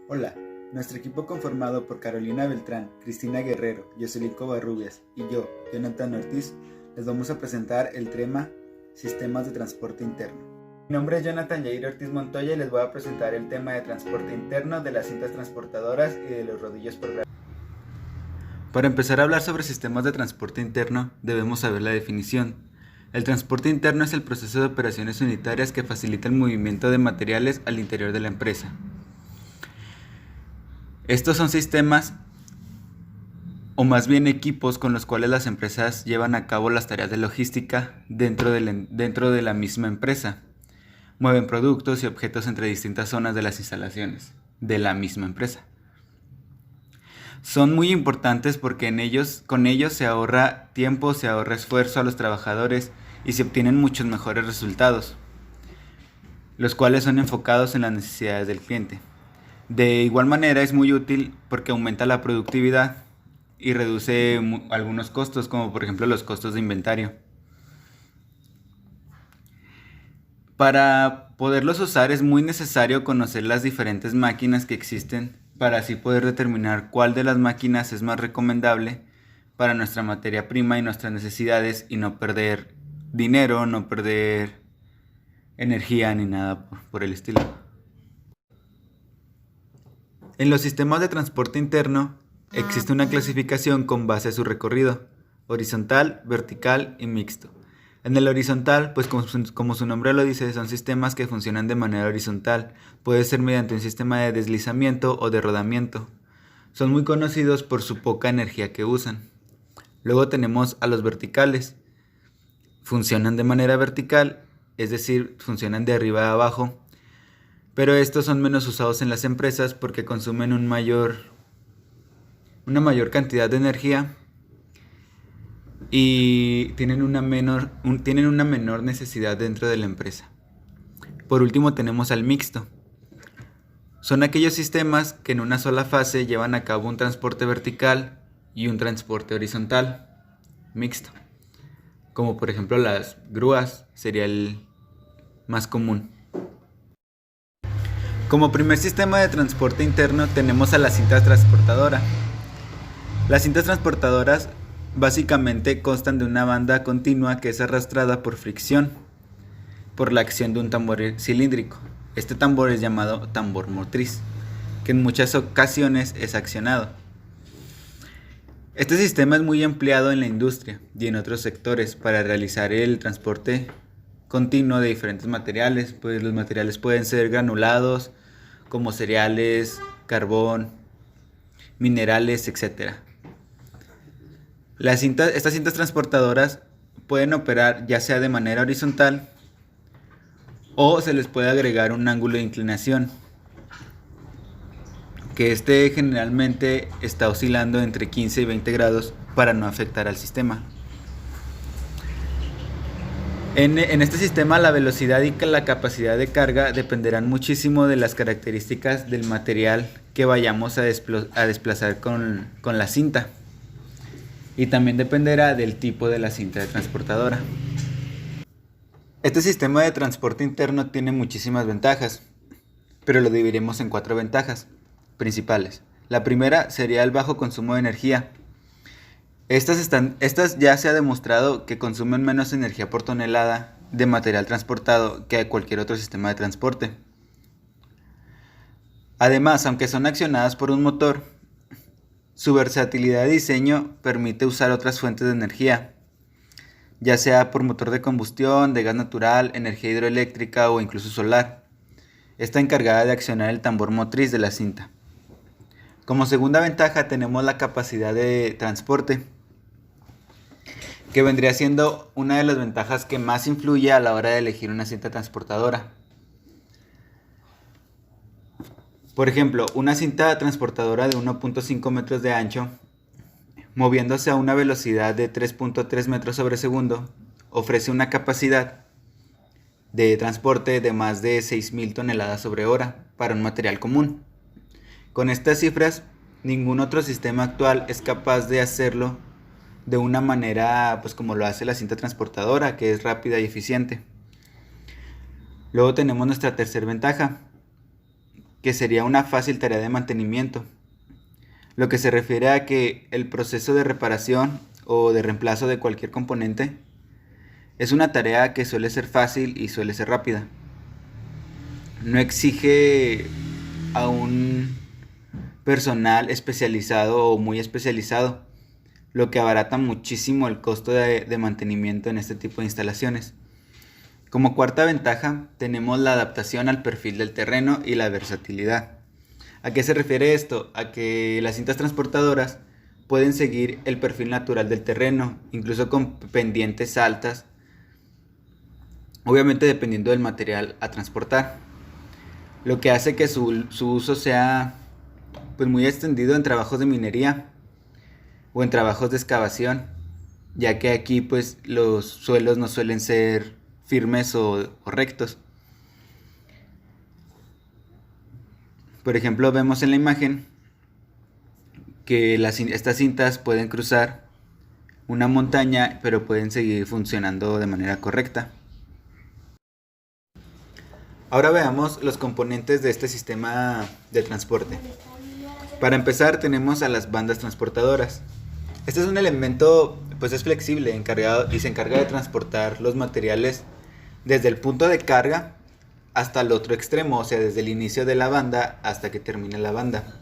Hola, nuestro equipo conformado por Carolina Beltrán, Cristina Guerrero, Jocelyn Covarrubias y yo, Jonathan Ortiz, les vamos a presentar el tema Sistemas de Transporte Interno. Mi nombre es Jonathan Yair Ortiz Montoya y les voy a presentar el tema de transporte interno de las cintas transportadoras y de los rodillos programables. Para empezar a hablar sobre sistemas de transporte interno, debemos saber la definición. El transporte interno es el proceso de operaciones unitarias que facilita el movimiento de materiales al interior de la empresa. Estos son sistemas, o más bien equipos, con los cuales las empresas llevan a cabo las tareas de logística dentro de la misma empresa. Mueven productos y objetos entre distintas zonas de las instalaciones de la misma empresa. Son muy importantes porque con ellos se ahorra tiempo, se ahorra esfuerzo a los trabajadores y se obtienen muchos mejores resultados, los cuales son enfocados en las necesidades del cliente. De igual manera es muy útil porque aumenta la productividad y reduce algunos costos, como por ejemplo los costos de inventario. Para poderlos usar es muy necesario conocer las diferentes máquinas que existen para así poder determinar cuál de las máquinas es más recomendable para nuestra materia prima y nuestras necesidades y no perder dinero, no perder energía ni nada por el estilo. En los sistemas de transporte interno existe una clasificación con base a su recorrido, horizontal, vertical y mixto. En el horizontal, pues como su nombre lo dice, son sistemas que funcionan de manera horizontal. Puede ser mediante un sistema de deslizamiento o de rodamiento. Son muy conocidos por su poca energía que usan. Luego tenemos a los verticales. Funcionan de manera vertical, es decir, funcionan de arriba a abajo. Pero estos son menos usados en las empresas porque consumen una mayor cantidad de energía y tienen una menor necesidad dentro de la empresa. Por último tenemos al mixto. Son aquellos sistemas que en una sola fase llevan a cabo un transporte vertical y un transporte horizontal mixto. Como por ejemplo las grúas sería el más común. Como primer sistema de transporte interno tenemos a la cinta transportadora. Las cintas transportadoras básicamente constan de una banda continua que es arrastrada por fricción, por la acción de un tambor cilíndrico. Este tambor es llamado tambor motriz, que en muchas ocasiones es accionado. Este sistema es muy empleado en la industria y en otros sectores para realizar el transporte continuo de diferentes materiales, pues los materiales pueden ser granulados, como cereales, carbón, minerales, etc. Estas cintas transportadoras pueden operar ya sea de manera horizontal o se les puede agregar un ángulo de inclinación, que generalmente está oscilando entre 15 y 20 grados para no afectar al sistema. En este sistema la velocidad y la capacidad de carga dependerán muchísimo de las características del material que vayamos a desplazar con la cinta. Y también dependerá del tipo de la cinta transportadora. Este sistema de transporte interno tiene muchísimas ventajas, pero lo dividiremos en 4 ventajas principales. La primera sería el bajo consumo de energía. Estas ya se ha demostrado que consumen menos energía por tonelada de material transportado que cualquier otro sistema de transporte. Además, aunque son accionadas por un motor, su versatilidad de diseño permite usar otras fuentes de energía, ya sea por motor de combustión, de gas natural, energía hidroeléctrica o incluso solar. Está encargada de accionar el tambor motriz de la cinta. Como segunda ventaja tenemos la capacidad de transporte, que vendría siendo una de las ventajas que más influye a la hora de elegir una cinta transportadora. Por ejemplo, una cinta transportadora de 1.5 metros de ancho, moviéndose a una velocidad de 3.3 metros sobre segundo, ofrece una capacidad de transporte de más de 6.000 toneladas sobre hora para un material común. Con estas cifras, ningún otro sistema actual es capaz de hacerlo de una manera pues como lo hace la cinta transportadora, que es rápida y eficiente. Luego tenemos nuestra tercera ventaja, que sería una fácil tarea de mantenimiento, lo que se refiere a que el proceso de reparación o de reemplazo de cualquier componente es una tarea que suele ser fácil y suele ser rápida. No exige a un personal especializado o muy especializado, lo que abarata muchísimo el costo de mantenimiento en este tipo de instalaciones. Como cuarta ventaja, tenemos la adaptación al perfil del terreno y la versatilidad. ¿A qué se refiere esto? A que las cintas transportadoras pueden seguir el perfil natural del terreno, incluso con pendientes altas, obviamente dependiendo del material a transportar, lo que hace que su uso sea pues muy extendido en trabajos de minería o en trabajos de excavación, ya que aquí pues los suelos no suelen ser firmes o rectos. Por ejemplo, vemos en la imagen que estas cintas pueden cruzar una montaña, pero pueden seguir funcionando de manera correcta. Ahora veamos los componentes de este sistema de transporte. Para empezar, tenemos a las bandas transportadoras. Este es un elemento, pues es flexible, y se encarga de transportar los materiales desde el punto de carga hasta el otro extremo, o sea, desde el inicio de la banda hasta que termine la banda.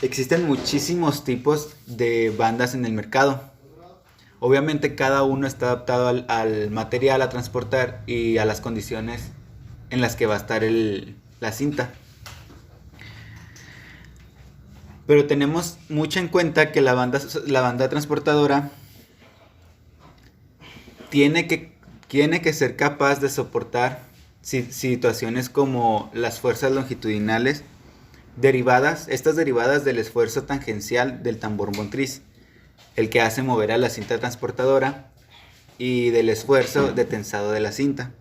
Existen muchísimos tipos de bandas en el mercado. Obviamente cada uno está adaptado al material a transportar y a las condiciones en las que va a estar la cinta. Pero tenemos mucho en cuenta que la banda transportadora tiene que ser capaz de soportar situaciones como las fuerzas longitudinales estas derivadas del esfuerzo tangencial del tambor motriz, el que hace mover a la cinta transportadora, y del esfuerzo de tensado de la cinta.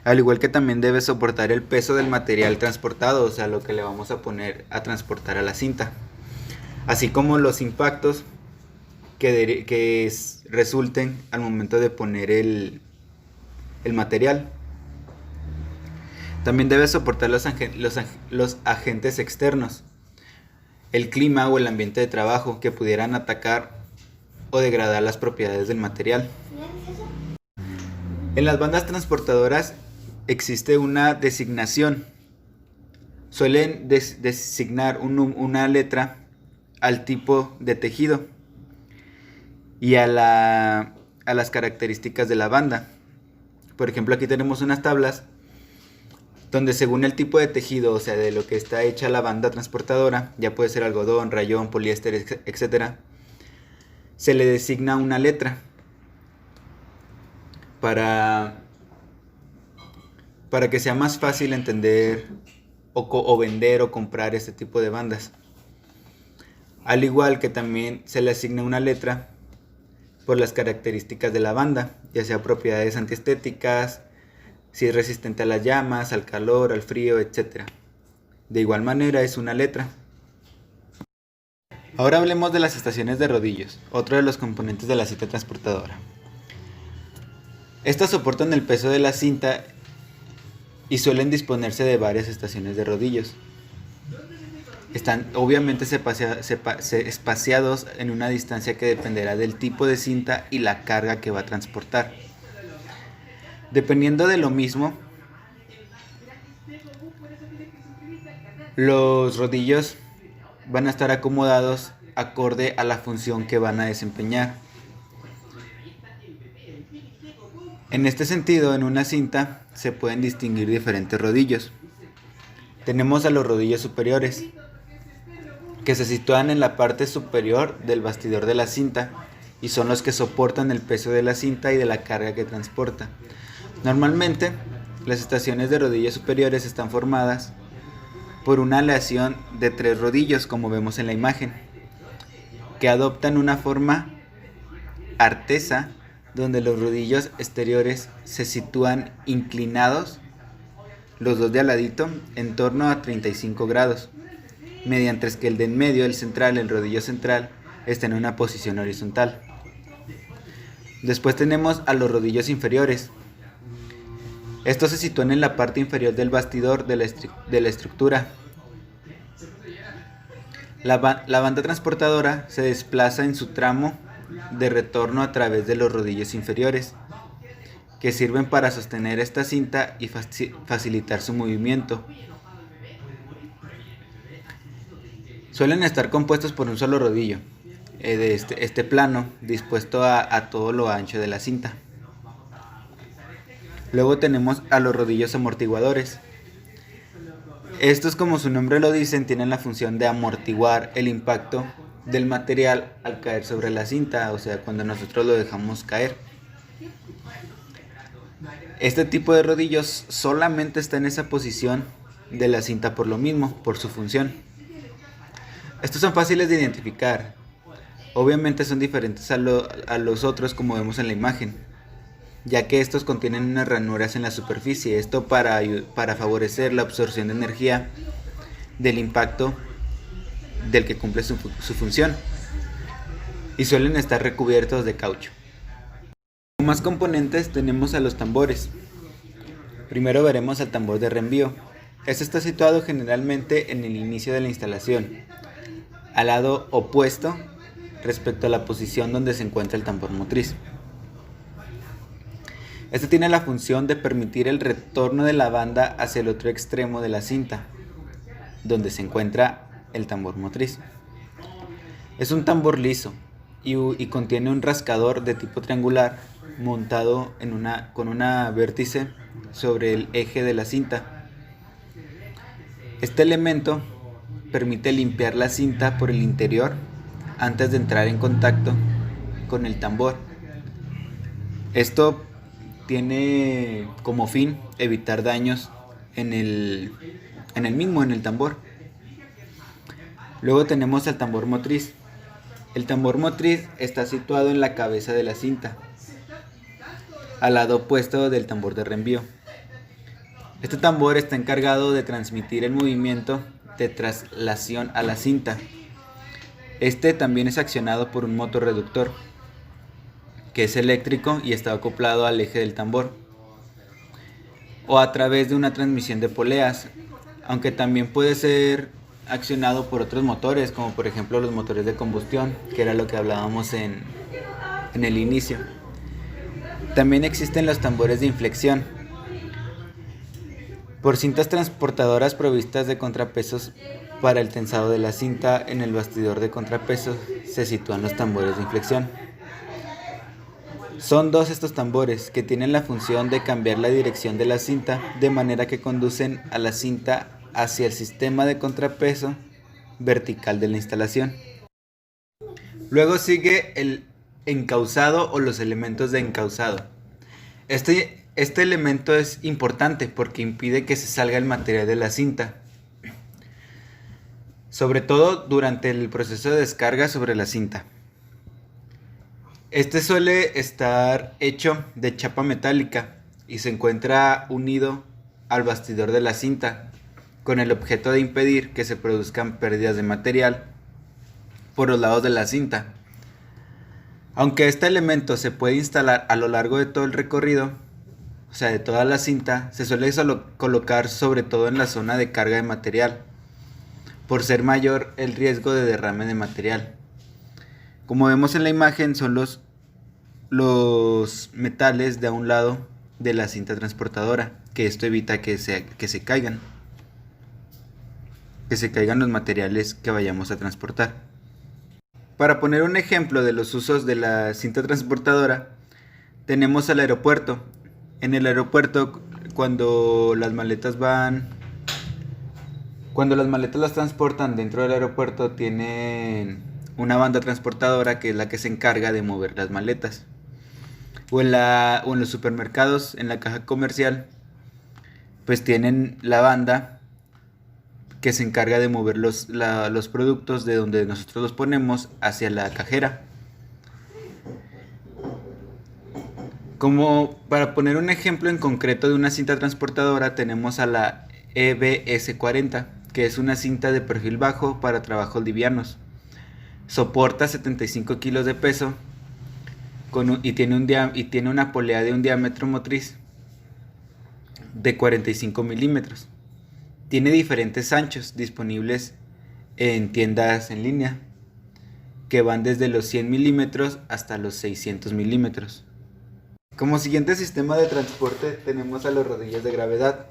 Al igual que también debe soportar el peso del material transportado, o sea, lo que le vamos a poner a transportar a la cinta, así como los impactos que resulten al momento de poner el material. También debe soportar los agentes externos, el clima o el ambiente de trabajo, que pudieran atacar o degradar las propiedades del material. En las bandas transportadoras existe una designación. Suelen designar una letra al tipo de tejido y a las características de la banda. Por ejemplo, aquí tenemos unas tablas donde según el tipo de tejido, o sea, de lo que está hecha la banda transportadora, ya puede ser algodón, rayón, poliéster, etc., se le designa una letra para que sea más fácil entender o vender o comprar este tipo de bandas. Al igual que también se le asigna una letra por las características de la banda, ya sea propiedades antiestéticas, si es resistente a las llamas, al calor, al frío, etc. De igual manera es una letra. Ahora hablemos de las estaciones de rodillos, otro de los componentes de la cinta transportadora. Estas soportan el peso de la cinta y suelen disponerse de varias estaciones de rodillos. Están obviamente espaciados en una distancia que dependerá del tipo de cinta y la carga que va a transportar. Dependiendo de lo mismo, los rodillos van a estar acomodados acorde a la función que van a desempeñar. En este sentido, en una cinta se pueden distinguir diferentes rodillos. Tenemos a los rodillos superiores, que se sitúan en la parte superior del bastidor de la cinta y son los que soportan el peso de la cinta y de la carga que transporta. Normalmente, las estaciones de rodillos superiores están formadas por una aleación de 3 rodillos, como vemos en la imagen, que adoptan una forma artesa, donde los rodillos exteriores se sitúan inclinados, los dos de al ladito, en torno a 35 grados, mientras que el de en medio, el rodillo central, está en una posición horizontal. Después tenemos a los rodillos inferiores, Estos se sitúan en la parte inferior del bastidor de la estructura. La banda transportadora se desplaza en su tramo de retorno a través de los rodillos inferiores, que sirven para sostener esta cinta y facilitar su movimiento. Suelen estar compuestos por un solo rodillo, de este plano, dispuesto a todo lo ancho de la cinta. Luego tenemos a los rodillos amortiguadores. Estos, como su nombre lo dicen, tienen la función de amortiguar el impacto del material al caer sobre la cinta, o sea, cuando nosotros lo dejamos caer. Este tipo de rodillos solamente está en esa posición de la cinta por lo mismo, por su función. Estos son fáciles de identificar. Obviamente son diferentes a los otros, como vemos en la imagen, ya que estos contienen unas ranuras en la superficie, esto para favorecer la absorción de energía del impacto del que cumple su función, y suelen estar recubiertos de caucho. Como más componentes tenemos a los tambores. Primero veremos al tambor de reenvío. Este está situado generalmente en el inicio de la instalación, al lado opuesto respecto a la posición donde se encuentra el tambor motriz. Este tiene la función de permitir el retorno de la banda hacia el otro extremo de la cinta, donde se encuentra el tambor motriz. Es un tambor liso y contiene un rascador de tipo triangular montado con una vértice sobre el eje de la cinta. Este elemento permite limpiar la cinta por el interior antes de entrar en contacto con el tambor. Esto tiene como fin evitar daños en el tambor. Luego tenemos el tambor motriz. El tambor motriz está situado en la cabeza de la cinta, al lado opuesto del tambor de reenvío. Este tambor está encargado de transmitir el movimiento de traslación a la cinta. Este también es accionado por un motor reductor, que es eléctrico y está acoplado al eje del tambor, o a través de una transmisión de poleas, aunque también puede ser accionado por otros motores, como por ejemplo los motores de combustión, que era lo que hablábamos en el inicio. También existen los tambores de inflexión. Por cintas transportadoras provistas de contrapesos para el tensado de la cinta, en el bastidor de contrapesos se sitúan los tambores de inflexión. Son dos estos tambores, que tienen la función de cambiar la dirección de la cinta de manera que conducen a la cinta hacia el sistema de contrapeso vertical de la instalación. Luego sigue el encauzado o los elementos de encauzado. Este elemento es importante porque impide que se salga el material de la cinta, sobre todo durante el proceso de descarga sobre la cinta. Este suele estar hecho de chapa metálica y se encuentra unido al bastidor de la cinta, con el objeto de impedir que se produzcan pérdidas de material por los lados de la cinta. Aunque este elemento se puede instalar a lo largo de todo el recorrido, o sea, de toda la cinta, se suele colocar sobre todo en la zona de carga de material, por ser mayor el riesgo de derrame de material. Como vemos en la imagen, son los metales de a un lado de la cinta transportadora, que esto evita que se caigan los materiales que vayamos a transportar. Para poner un ejemplo de los usos de la cinta transportadora, tenemos al aeropuerto. En el aeropuerto, cuando las maletas las transportan dentro del aeropuerto, tienen una banda transportadora que es la que se encarga de mover las maletas. O en los supermercados, en la caja comercial, pues tienen la banda que se encarga de mover los productos de donde nosotros los ponemos hacia la cajera. Como para poner un ejemplo en concreto de una cinta transportadora, tenemos a la EBS40, que es una cinta de perfil bajo para trabajos livianos. Soporta 75 kilos de peso y tiene una polea de un diámetro motriz de 45 milímetros. Tiene diferentes anchos disponibles en tiendas en línea, que van desde los 100 milímetros hasta los 600 milímetros. Como siguiente sistema de transporte tenemos a los rodillos de gravedad.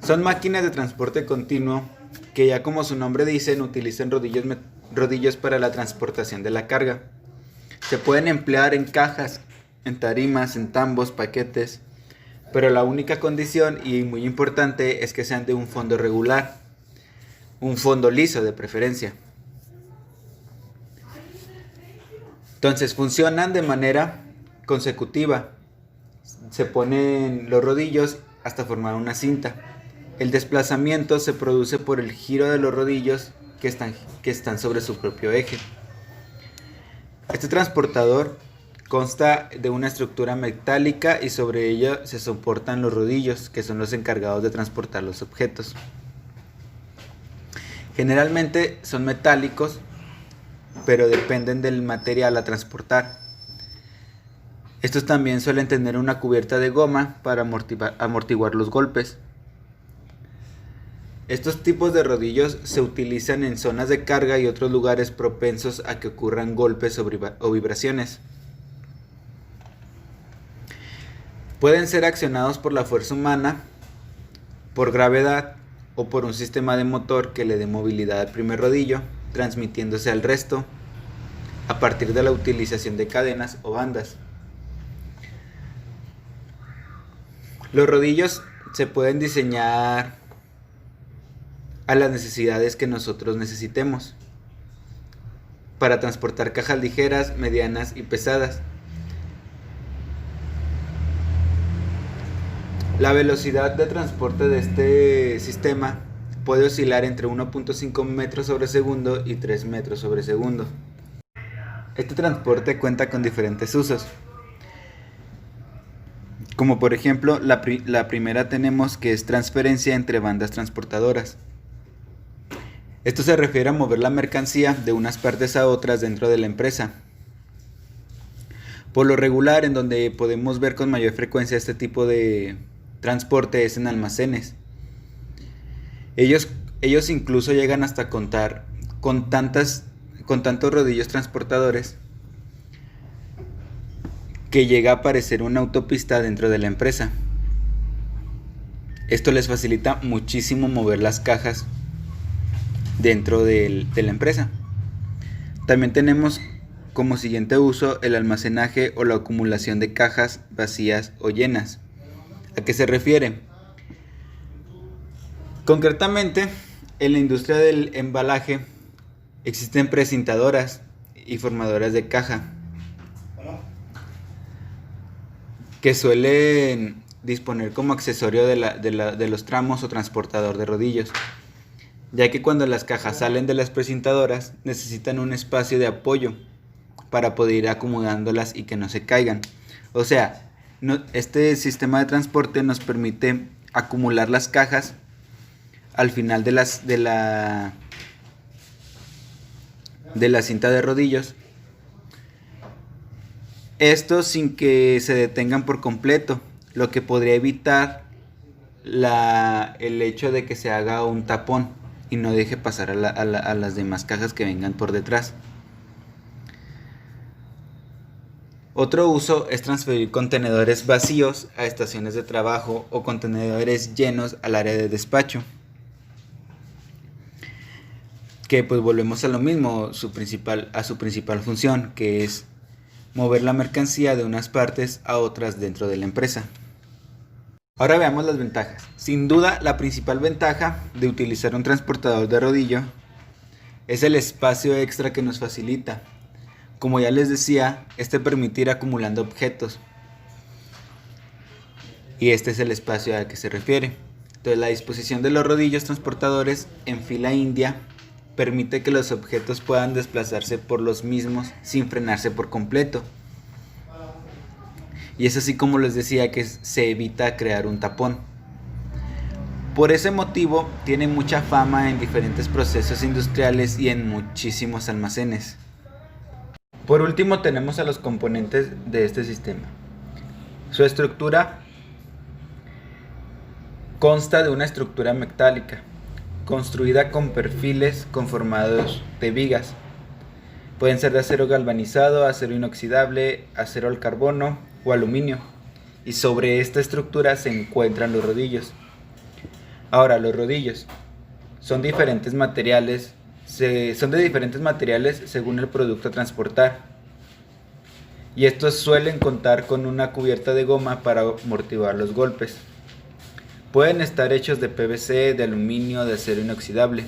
Son máquinas de transporte continuo que, ya como su nombre dice, utilizan rodillos para la transportación de la carga. Se pueden emplear en cajas, en tarimas, en tambos, paquetes, pero la única condición, y muy importante, es que sean de un fondo regular, un fondo liso de preferencia. Entonces funcionan de manera consecutiva. Se ponen los rodillos hasta formar una cinta. El desplazamiento se produce por el giro de los rodillos que están sobre su propio eje. Este transportador consta de una estructura metálica y sobre ella se soportan los rodillos, que son los encargados de transportar los objetos. Generalmente son metálicos, pero dependen del material a transportar. Estos también suelen tener una cubierta de goma para amortiguar los golpes. Estos tipos de rodillos se utilizan en zonas de carga y otros lugares propensos a que ocurran golpes o vibraciones. Pueden ser accionados por la fuerza humana, por gravedad o por un sistema de motor que le dé movilidad al primer rodillo, transmitiéndose al resto a partir de la utilización de cadenas o bandas. Los rodillos se pueden diseñar a las necesidades que nosotros necesitemos para transportar cajas ligeras, medianas y pesadas. La velocidad de transporte de este sistema puede oscilar entre 1.5 metros sobre segundo y 3 metros sobre segundo. Este transporte cuenta con diferentes usos, como por ejemplo la primera tenemos, que es transferencia entre bandas transportadoras. Esto se refiere a mover la mercancía de unas partes a otras dentro de la empresa. Por lo regular, en donde podemos ver con mayor frecuencia este tipo de transporte es en almacenes. Ellos incluso llegan hasta contar con tantos rodillos transportadores que llega a aparecer una autopista dentro de la empresa. Esto les facilita muchísimo mover las cajas dentro de la empresa. También tenemos como siguiente uso el almacenaje o la acumulación de cajas vacías o llenas. ¿A qué se refiere? Concretamente, en la industria del embalaje existen precintadoras y formadoras de caja que suelen disponer como accesorio de los tramos o transportador de rodillos, ya que cuando las cajas salen de las precintadoras necesitan un espacio de apoyo para poder ir acomodándolas y que no se caigan. O sea, este sistema de transporte nos permite acumular las cajas al final de la cinta de rodillos. Esto sin que se detengan por completo, lo que podría evitar el hecho de que se haga un tapón y no deje pasar a las demás cajas que vengan por detrás. Otro uso es transferir contenedores vacíos a estaciones de trabajo o contenedores llenos al área de despacho. Que pues volvemos a lo mismo, a su principal función, que es mover la mercancía de unas partes a otras dentro de la empresa. Ahora veamos las ventajas. Sin duda, la principal ventaja de utilizar un transportador de rodillo es el espacio extra que nos facilita. Como ya les decía, este permite ir acumulando objetos. Y este es el espacio al que se refiere. Entonces, la disposición de los rodillos transportadores en fila india permite que los objetos puedan desplazarse por los mismos sin frenarse por completo. Y es así como les decía que se evita crear un tapón. Por ese motivo tiene mucha fama en diferentes procesos industriales y en muchísimos almacenes. Por último tenemos a los componentes de este sistema. Su estructura Consta de una estructura metálica, construida con perfiles conformados de vigas. Pueden ser de acero galvanizado, acero inoxidable, acero al carbono o aluminio. Y sobre esta estructura se encuentran los rodillos. Ahora, los rodillos son de diferentes materiales según el producto a transportar. Y estos suelen contar con una cubierta de goma para amortiguar los golpes. Pueden estar hechos de PVC, de aluminio, de acero inoxidable.